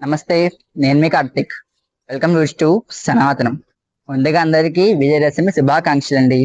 నమస్తే. నేను మీ Karthik. Welcome to సనాతనం. ముందుగా అందరికీ విజయదశమి శుభాకాంక్షలు అండి.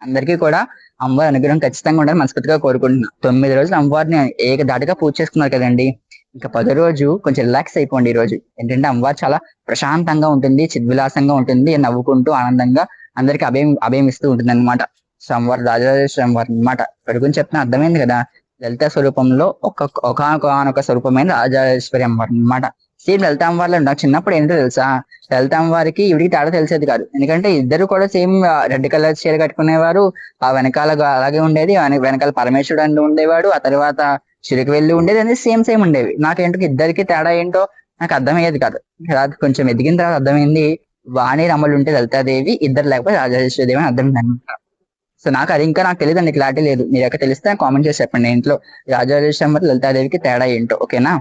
అందరికీ కూడా అమ్మవారి అనుగ్రహం ఖచ్చితంగా ఉండాలని మనస్ఫూర్తిగా కోరుకుంటున్నాను. 9 రోజులు అమ్మవారిని ఏకధాటిగా పూజ చేసుకున్నారు కదండి. ఇంకా 10 రోజు కొంచెం రిలాక్స్ అయిపోండి. ఈ రోజు ఏంటంటే అమ్మవారు చాలా ప్రశాంతంగా ఉంటుంది, చిద్విలాసంగా ఉంటుంది, నవ్వుకుంటూ ఆనందంగా అందరికి అభయం ఇస్తూ ఉంటుంది అనమాట. సో అమ్మవారు రాజరాజేశ్వరి అమ్మవారు అనమాట. ఇక్కడ గురించి చెప్తున్నా అర్థమైంది కదా. లలిత స్వరూపంలో ఒకనొక స్వరూపమైన రాజరాజేశ్వరి అమ్మవారు అనమాట. సేమ్ లలిత అమ్మవారిలో నాకు చిన్నప్పుడు ఏంటో తెలుసా, లలిత అమ్మవారికి ఇవిడికి తేడా తెలిసేది కాదు. ఎందుకంటే ఇద్దరు కూడా సేమ్ రెడ్ కలర్ చీర కట్టుకునేవారు. ఆ వెనకాల అలాగే ఉండేది, వెనకాల పరమేశ్వరుడు అని ఉండేవాడు. ఆ తర్వాత చిరుకు వెళ్ళి ఉండేది అనేది సేమ్ ఉండేవి. నాకేంటో ఇద్దరికి తేడా ఏంటో నాకు అర్థమయ్యేది కాదు. కొంచెం ఎదిగిన తర్వాత అర్థమైంది, వాణి రమ్మలు ఉంటే లలితాదేవి, ఇద్దరు లేకపోతే రాజరాజేశ్వరి దేవి అని అర్థమైంది అనమాట. సో నాకు అది ఇంకా నాకు తెలియదండి, క్లారిటీ లేదు. మీరు ఎక్కడ తెలిస్తే కామెంట్ చేసి చెప్పండి. ఇంట్లో రాజరాజేశ్వరి లలితాదేవికి తేడా ఏంటో. ఓకేనా?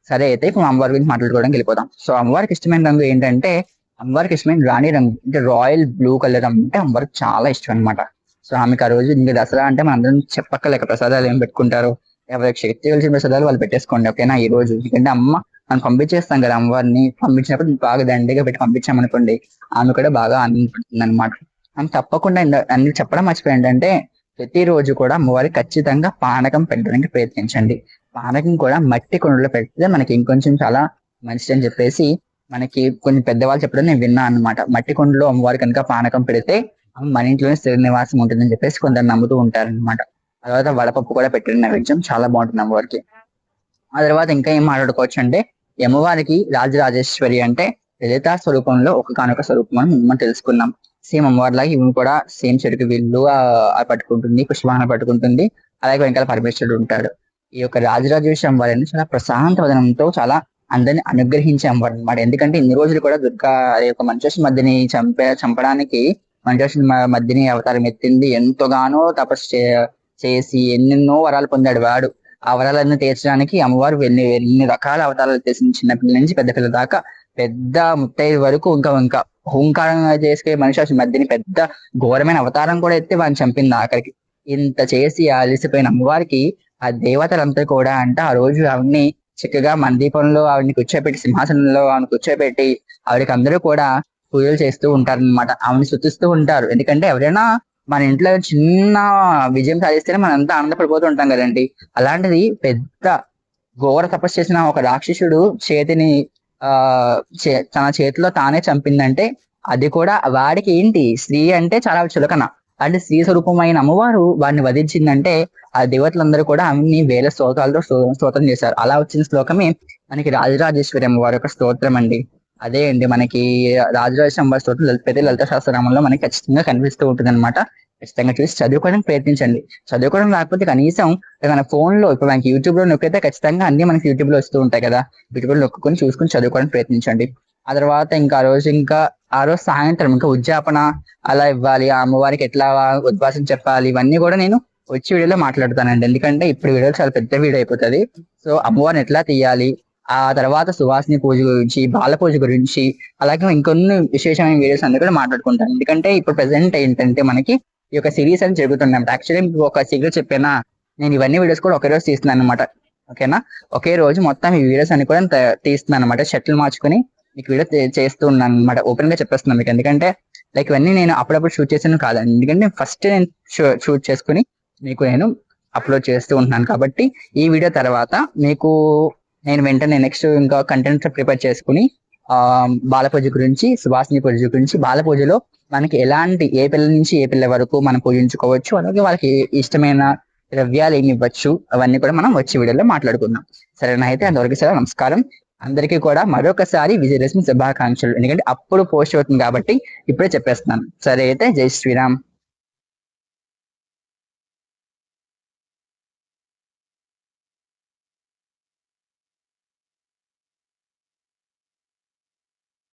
సరే, అయితే ఇప్పుడు అమ్మవారి గురించి మాట్లాడుకోవడానికి వెళ్ళిపోదాం. సో అమ్మవారికి ఇష్టమైన రంగు ఏంటంటే, అమ్మవారికి ఇష్టమైన రాణి రంగు అంటే రాయల్ బ్లూ కలర్ అంటే అమ్మవారికి చాలా ఇష్టం అనమాట. సో ఆమెకు ఆ రోజు ఇంకా దసరా అంటే మన అందరం చెప్పక్కలేక ప్రసాదాలు ఏం పెట్టుకుంటారు, ఎవరికి శక్తి కలిసిన ప్రసాదాలు వాళ్ళు పెట్టేసుకోండి. ఓకేనా? ఈ రోజు ఎందుకంటే అమ్మ మనం పంపించేస్తాం కదా, అమ్మవారిని పంపించినప్పుడు బాగా దండిగా పెట్టి పంపించామనుకోండి, ఆమె కూడా బాగా ఆనందపడుతుంది అనమాట. ఆమె తప్పకుండా అన్ని చెప్పడం మర్చిపోయి ఏంటంటే, ప్రతిరోజు కూడా అమ్మవారికి ఖచ్చితంగా పానకం పెట్టడానికి ప్రయత్నించండి. పానకం కూడా మట్టి కుండలో పెడితే మనకి ఇంకొంచెం చాలా మంచిది అని చెప్పేసి మనకి కొన్ని పెద్దవాళ్ళు చెప్పడం నేను విన్నా అనమాట. మట్టి కుండలో అమ్మవారి కనుక పానకం పెడితే మన ఇంట్లోనే స్థిర నివాసం ఉంటుందని చెప్పేసి కొందరు నమ్ముతూ ఉంటారనమాట. తర్వాత వడపప్పు కూడా పెట్టిన నైవేద్యం చాలా బాగుంటుంది అమ్మవారికి. ఆ తర్వాత ఇంకా ఏం మాట్లాడుకోవచ్చు అంటే, అమ్మవారికి రాజరాజేశ్వరి అంటే లలితా స్వరూపంలో ఒకనొక స్వరూపం అని మనం తెలుసుకున్నాం. సేమ్ అమ్మవారి లాగా ఇవి కూడా సేమ్ చెరుకు వీళ్ళు పట్టుకుంటుంది, పుష్పాన పట్టుకుంటుంది. అలాగే వెనకాల పరమేశ్వరుడు ఉంటాడు. ఈ యొక్క రాజరాజేశ్వరి అమ్మవారిని చాలా ప్రశాంత వదనంతో చాలా అందరిని అనుగ్రహించే అమ్మవారు అనమాట. ఎందుకంటే ఇన్ని రోజులు కూడా దుర్గా యొక్క మంచోషి మధ్యని చంపడానికి మంచోషి మధ్యని అవతారం ఎత్తింది. ఎంతోగానో తపస్సు చేసి ఎన్నెన్నో వరాలు పొందాడు వాడు. ఆ వరాలన్నీ తీర్చడానికి అమ్మవారు ఎన్ని రకాల అవతారాలు తీసింది. చిన్నపిల్లల నుంచి పెద్ద పిల్లల దాకా, పెద్ద ముత్తైదు వరకు ఇంకా హుంకారంగా చేసుకునే మనిషి మధ్యని పెద్ద ఘోరమైన అవతారం కూడా ఎత్తి వాడిని చంపింది ఆఖరికి. ఇంత చేసి అలసిపోయిన అమ్మవారికి ఆ దేవతలంతా కూడా ఆ రోజు ఆవిడ్ని చక్కగా మందీపంలో ఆవిడని కూర్చోబెట్టి, సింహాసనంలో ఆవిడని కూర్చోబెట్టి ఆవిడకి అందరూ కూడా పూజలు చేస్తూ ఉంటారనమాట. ఆవిడని స్తుతిస్తూ ఉంటారు. ఎందుకంటే ఎవరైనా మన ఇంట్లో చిన్న విజయం సాధిస్తేనే మనం అంతా ఆనందపడిపోతూ ఉంటాం కదండి. అలాంటిది పెద్ద ఘోర తపస్సు చేసిన ఒక రాక్షసుడు చేతిని తన చేతిలో తానే చంపిందంటే, అది కూడా వాడికి ఏంటి, స్త్రీ అంటే చాలా చులకన. అంటే స్త్రీ స్వరూపమైన అమ్మవారు వాడిని వధించిందంటే ఆ దేవతలందరూ కూడా ఆమెని వేల స్తోత్రాలతో స్తోత్రం చేశారు. అలా వచ్చిన శ్లోకమే మనకి రాజరాజేశ్వరి అమ్మవారి యొక్క స్తోత్రం అండి. అదే అండి మనకి రాజరాజేశ్వరి అమ్మవారి స్తోత్రం లలిత సహస్రనామంలో మనకి ఖచ్చితంగా కనిపిస్తూ ఉంటుంది అనమాట. ఖచ్చితంగా చూసి చదువుకోవడానికి ప్రయత్నించండి. చదువుకోవడం రాకపోతే కనీసం మన ఫోన్ లో ఇప్పుడు మనకి యూట్యూబ్ లో నొక్కితే ఖచ్చితంగా అన్ని మనకి యూట్యూబ్ లో వస్తూ ఉంటాయి కదా, యూట్యూబ్ లో నొక్కుని చూసుకుని చదువుకోవడానికి ప్రయత్నించండి. ఆ తర్వాత ఇంకా ఆ రోజు సాయంత్రం ఇంకా ఉద్యాపన అలా ఇవ్వాలి, ఆ అమ్మవారికి ఎట్లా ఉద్వాసం చెప్పాలి, ఇవన్నీ కూడా నేను వచ్చే వీడియోలో మాట్లాడుతానండి. ఎందుకంటే ఇప్పుడు వీడియో చాలా పెద్ద వీడియో అయిపోతుంది. సో అమ్మవారిని ఎట్లా తీయాలి, ఆ తర్వాత సువాసిని పూజ గురించి, బాల పూజ గురించి, అలాగే ఇంకొన్ని విశేషమైన వీడియోస్ అన్ని కూడా మాట్లాడుకుంటాను. ఎందుకంటే ఇప్పుడు ప్రెసెంట్ ఏంటంటే మనకి ఈ యొక్క సిరీస్ అని జరుగుతున్నాం. యాక్చువల్లీ మీకు ఒక సీక్రెట్ చెప్పానా, నేను ఇవన్నీ వీడియోస్ కూడా ఒకే రోజు తీస్తున్నాను అనమాట. ఓకేనా? ఒకే రోజు మొత్తం ఈ వీడియోస్ అన్ని కూడా తీస్తున్నాను అనమాట. షర్ట్లు మార్చుకుని మీకు వీడియో చేస్తూ ఉన్నాను అనమాట. ఓపెన్ గా చెప్పేస్తున్నాను మీకు. ఎందుకంటే లైక్ ఇవన్నీ నేను అప్పుడప్పుడు షూట్ చేసాను కాదండి. ఎందుకంటే ఫస్ట్ నేను షూట్ చేసుకుని మీకు నేను అప్లోడ్ చేస్తూ ఉంటున్నాను. కాబట్టి ఈ వీడియో తర్వాత మీకు నేను వెంటనే నెక్స్ట్ ఇంకా కంటెంట్ ప్రిపేర్ చేసుకుని బాల పూజ గురించి, సువాసిని పూజ గురించి, బాల పూజలో మనకి ఎలాంటి ఏ పిల్లల నుంచి ఏ పిల్లల వరకు మనం పూజించుకోవచ్చు, అలాగే వాళ్ళకి ఇష్టమైన ద్రవ్యాలు ఏమి ఇవ్వచ్చు, అవన్నీ కూడా మనం వచ్చే వీడియోలో మాట్లాడుకుందాం. సరేనా? అయితే అంతవరకు సరే, నమస్కారం. అందరికీ కూడా మరొకసారి విజయదశమి శుభాకాంక్షలు. ఎందుకంటే అప్పుడు పోస్ట్ అవుతుంది కాబట్టి ఇప్పుడే చెప్పేస్తున్నాను. సరే అయితే, జై శ్రీరామ్.